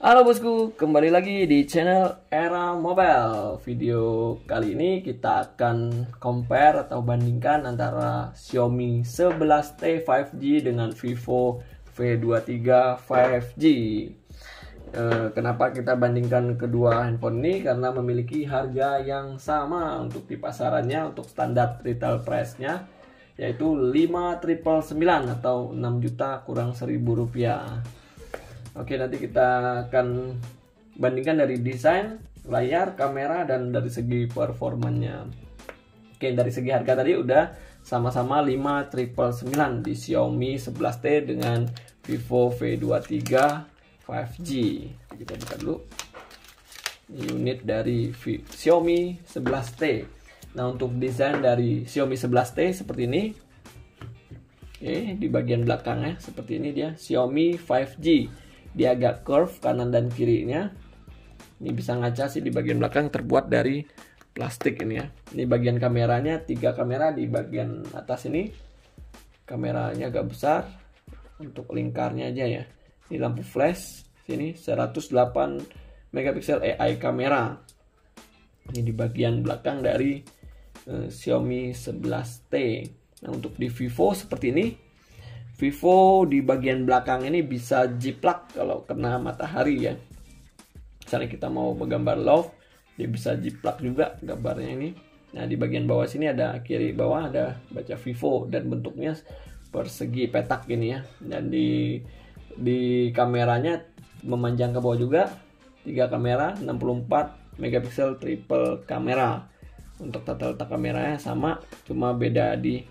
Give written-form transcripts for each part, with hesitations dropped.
Halo bosku, kembali lagi di channel Era Mobile. Video kali ini kita akan compare atau bandingkan antara Xiaomi 11T 5G dengan Vivo V23 5G. Kenapa kita bandingkan kedua handphone ini? Karena memiliki harga yang sama untuk di pasarannya, untuk standar retail price-nya, yaitu 5.999 atau 6 juta kurang 1.000 rupiah. Oke, nanti kita akan bandingkan dari desain, layar, kamera, dan dari segi performanya. Oke, dari segi harga tadi udah sama-sama 5.999 di Xiaomi 11T dengan Vivo V23 5G. Kita buka dulu unit dari Xiaomi 11T. Nah, untuk desain dari Xiaomi 11T seperti ini. Oke, di bagian belakangnya seperti ini dia, Xiaomi 5G. Dia agak curve kanan dan kirinya. Ini bisa ngaca sih, di bagian belakang terbuat dari plastik ini ya. Ini bagian kameranya, 3 kamera di bagian atas ini. Kameranya agak besar. Untuk lingkarnya aja ya. Ini lampu flash. Sini 108 megapiksel AI kamera. Ini di bagian belakang dari Xiaomi 11T. Nah, untuk di Vivo seperti ini. Vivo di bagian belakang ini bisa jiplak kalau kena matahari ya. Misalnya kita mau menggambar love, dia bisa jiplak juga gambarnya ini. Nah, di bagian bawah sini ada, kiri bawah ada baca Vivo dan bentuknya persegi petak ini ya. Dan di kameranya memanjang ke bawah juga, 3 kamera 64 megapiksel triple kamera. Untuk tata letak kameranya sama, cuma beda di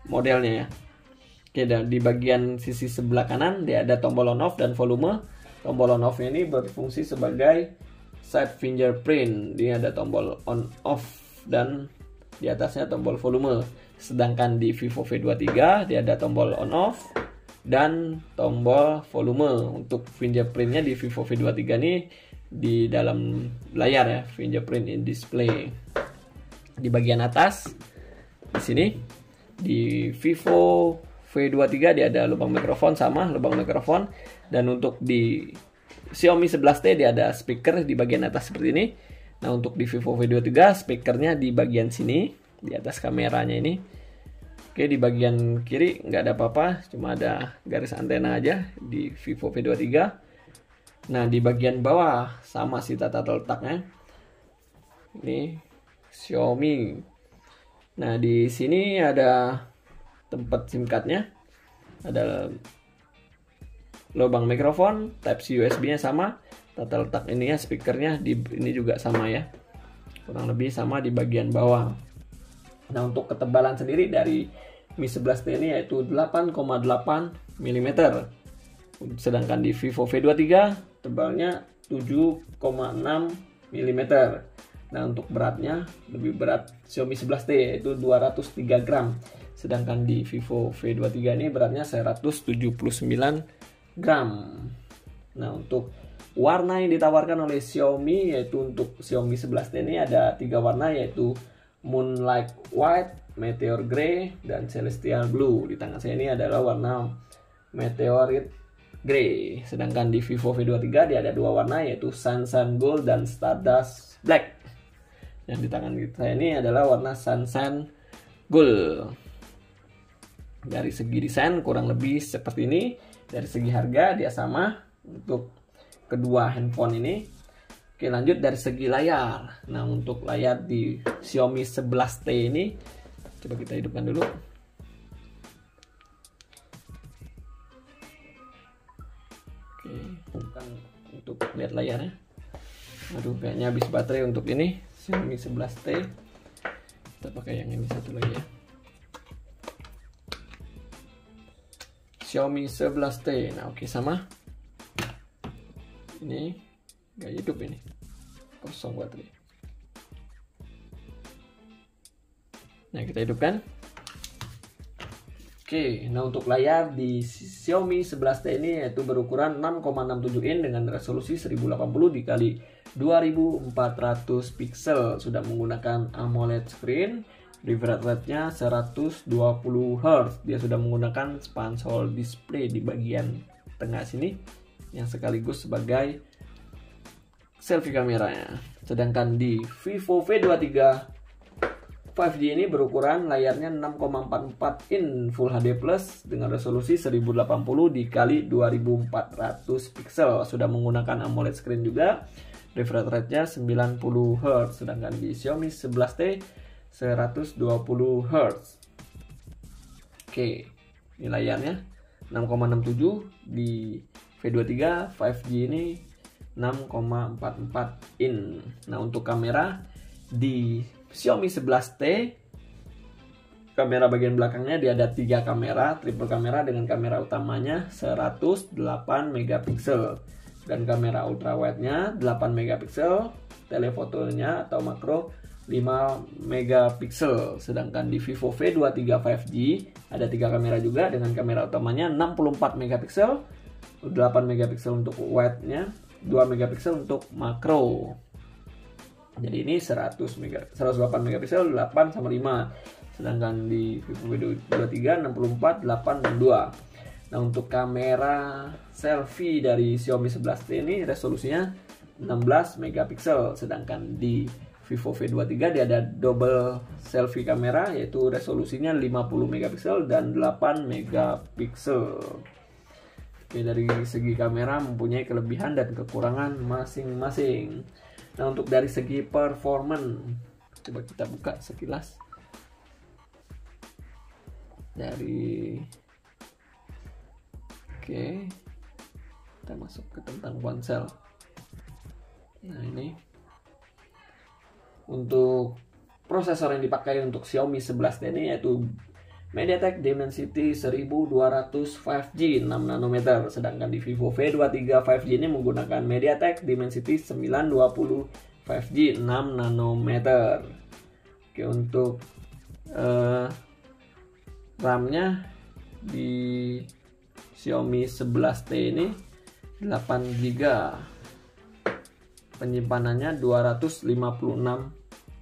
modelnya ya. Oke, dan di bagian sisi sebelah kanan dia ada tombol on off dan volume. Tombol on off ini berfungsi sebagai side fingerprint. Dia ada tombol on off dan di atasnya tombol volume. Sedangkan di Vivo V23 dia ada tombol on off dan tombol volume. Untuk fingerprintnya di Vivo V23 ini di dalam layar ya, fingerprint in display. Di bagian atas di sini di Vivo V23 dia ada lubang mikrofon, sama lubang mikrofon. Dan untuk di Xiaomi 11T dia ada speaker di bagian atas seperti ini. Nah, untuk di Vivo V23 speakernya di bagian sini, di atas kameranya ini. Oke, di bagian kiri nggak ada apa-apa, cuma ada garis antena aja di Vivo V23. Nah, di bagian bawah sama sih tata letaknya. Ini Xiaomi. Nah, di sini ada tempat SIM card-nya. Ada lubang mikrofon, Type-C USB-nya sama. Tata letak ininya, speakernya ini juga sama ya. Kurang lebih sama di bagian bawah. Nah, untuk ketebalan sendiri dari Mi 11T ini yaitu 8,8 mm. Sedangkan di Vivo V23 tebalnya 7,6 mm. Nah, untuk beratnya lebih berat Xiaomi 11T yaitu 203 gram. Sedangkan di Vivo V23 ini beratnya 179 gram. Nah, untuk warna yang ditawarkan oleh Xiaomi yaitu untuk Xiaomi 11T ini ada 3 warna yaitu Moonlight White, Meteor Grey, dan Celestial Blue. Di tangan saya ini adalah warna Meteorite Grey. Sedangkan di Vivo V23 dia ada 2 warna yaitu Sunshine Gold dan Stardust Black. Yang di tangan saya ini adalah warna Sunshine Gold. Dari segi desain kurang lebih seperti ini. Dari segi harga dia sama untuk kedua handphone ini. Oke, lanjut dari segi layar. Nah, untuk layar di Xiaomi 11T ini coba kita hidupkan dulu. Oke, bukan untuk lihat layarnya. Aduh, kayaknya habis baterai untuk ini Xiaomi 11T. Kita pakai yang ini satu lagi ya. Xiaomi 11T. Nah, oke, sama. Ini nggak hidup ini. Kosong baterai. Nah, kita hidupkan. Oke, nah untuk layar di Xiaomi 11T ini yaitu berukuran 6,67 in dengan resolusi 1080 dikali 2400 pixel. Sudah menggunakan AMOLED screen. Refresh rate-nya 120 Hz. Dia sudah menggunakan spansol display di bagian tengah sini. yang sekaligus sebagai selfie kameranya. Sedangkan di Vivo V23 5G ini berukuran layarnya 6,44 in Full HD Plus dengan resolusi 1080 dikali 2400 pixel. Sudah menggunakan AMOLED screen juga. Refresh rate-nya 90 Hz, sedangkan di Xiaomi 11T 120 Hz. Oke, ini layarnya 6,67, di V23 5G ini 6,44 in. Nah, untuk kamera di Xiaomi 11T, kamera bagian belakangnya dia ada 3 kamera, triple kamera dengan kamera utamanya 108 megapiksel dan kamera ultrawide-nya 8 megapiksel, telefotonya atau makro 5 megapiksel. Sedangkan di Vivo V23 5G ada 3 kamera juga dengan kamera utamanya 64 megapiksel, 8 megapiksel untuk wide-nya, 2 megapiksel untuk makro. Jadi ini 108 megapiksel, 8 sama 5. Sedangkan di Vivo V23 64, 8 dan 2. Nah, untuk kamera selfie dari Xiaomi 11T ini resolusinya 16 megapiksel. Sedangkan di Vivo V23 dia ada double selfie kamera, yaitu resolusinya 50 megapiksel dan 8 megapiksel. Oke, dari segi kamera mempunyai kelebihan dan kekurangan masing-masing. Nah, untuk dari segi performance, coba kita buka sekilas. Oke, kita masuk ke tentang ponsel. Nah, ini untuk prosesor yang dipakai untuk Xiaomi 11T ini yaitu MediaTek Dimensity 1200 5G 6 nanometer. Sedangkan di Vivo V23 5G ini menggunakan MediaTek Dimensity 920 5G 6 nanometer. Oke, untuk RAM-nya di Xiaomi 11T ini 8 GB. Penyimpanannya 256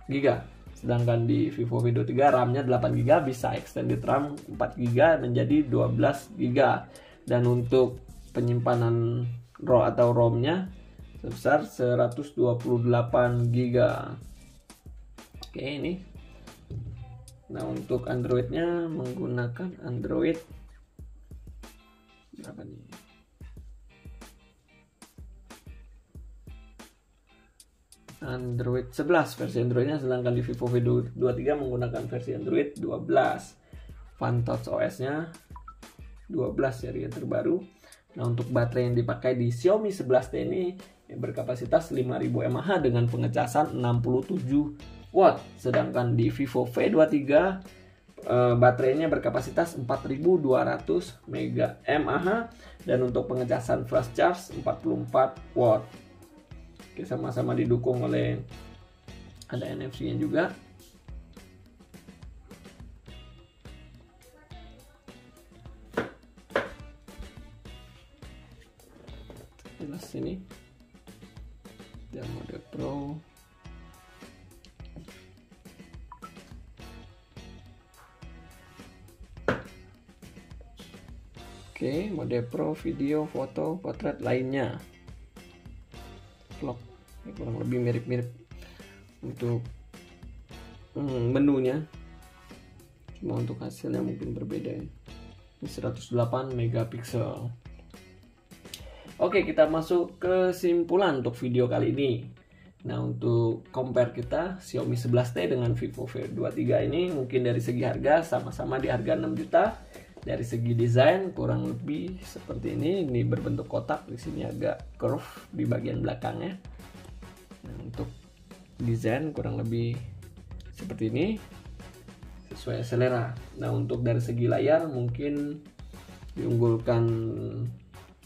GB. Sedangkan di Vivo V23 RAM-nya 8 GB, bisa extended RAM 4 GB menjadi 12 GB. Dan untuk penyimpanan RAW atau ROM-nya sebesar 128 GB. Oke, ini. Nah, untuk Android-nya menggunakan Android berapa nih? Android 11 versi Androidnya, sedangkan di Vivo V23 menggunakan versi Android 12. Phantom OS-nya 12 seri yang terbaru. Nah, untuk baterai yang dipakai di Xiaomi 11T ini berkapasitas 5000 mAh dengan pengecasan 67 watt. Sedangkan di Vivo V23 baterainya berkapasitas 4200 mAh dan untuk pengecasan flash charge 44 watt. Oke, sama-sama didukung oleh ada NFC-nya juga. Jelas ini. Dan mode Pro. Oke, mode Pro, video, foto, potret lainnya. Vlog, kurang lebih mirip-mirip. Untuk menunya, cuma untuk hasilnya mungkin berbeda ya. Ini 108 megapiksel. Oke, kita masuk ke kesimpulan untuk video kali ini. Nah, untuk compare kita Xiaomi 11T dengan Vivo V23 ini mungkin dari segi harga sama-sama di harga 6 juta. Dari segi desain kurang lebih seperti ini. Ini berbentuk kotak, di sini agak curve di bagian belakangnya. Nah, untuk desain kurang lebih seperti ini, sesuai selera. Nah, untuk dari segi layar mungkin diunggulkan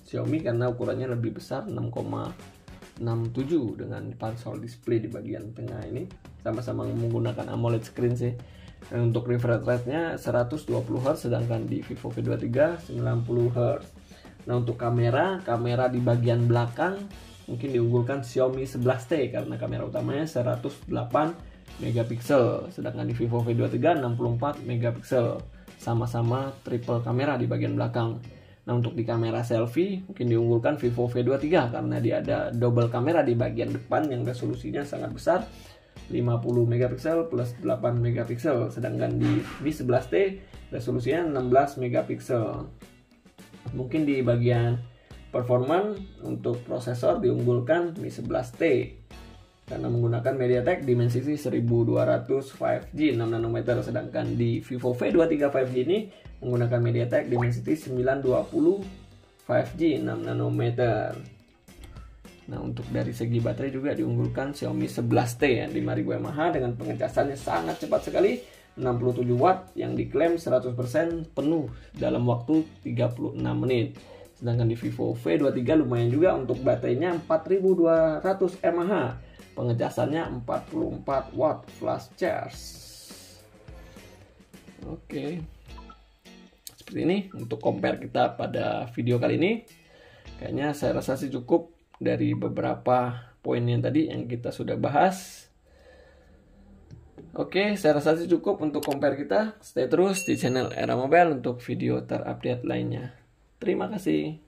Xiaomi karena ukurannya lebih besar, 6,67 dengan parasol display di bagian tengah ini. Sama-sama menggunakan AMOLED screen sih. Dan untuk refresh rate-nya 120 Hz, sedangkan di Vivo V23 90 Hz. Nah, untuk kamera di bagian belakang mungkin diunggulkan Xiaomi 11T karena kamera utamanya 108 megapiksel, sedangkan di Vivo V23 64 megapiksel. Sama-sama triple kamera di bagian belakang. Nah, untuk di kamera selfie mungkin diunggulkan Vivo V23 karena dia ada double kamera di bagian depan yang resolusinya sangat besar, 50 megapiksel plus 8 megapiksel, sedangkan di Mi 11T resolusinya 16 megapiksel. Mungkin di bagian performa untuk prosesor diunggulkan Mi 11T karena menggunakan MediaTek Dimensity 1200 5G 6 nanometer, sedangkan di Vivo V23 5G ini menggunakan MediaTek Dimensity 920 5G 6 nanometer. Nah, untuk dari segi baterai juga diunggulkan Xiaomi 11T ya, 5000 mAh dengan pengecasannya sangat cepat sekali, 67 watt yang diklaim 100% penuh dalam waktu 36 menit. Sedangkan di Vivo V23 lumayan juga untuk baterainya 4200 mAh. Pengecasannya 44 watt flash charge. Oke. Seperti ini untuk compare kita pada video kali ini. Kayaknya saya rasa sih cukup dari beberapa poin yang tadi yang kita sudah bahas. Oke, saya rasa sih cukup untuk compare kita. Stay terus di channel Era Mobile untuk video terupdate lainnya. Terima kasih.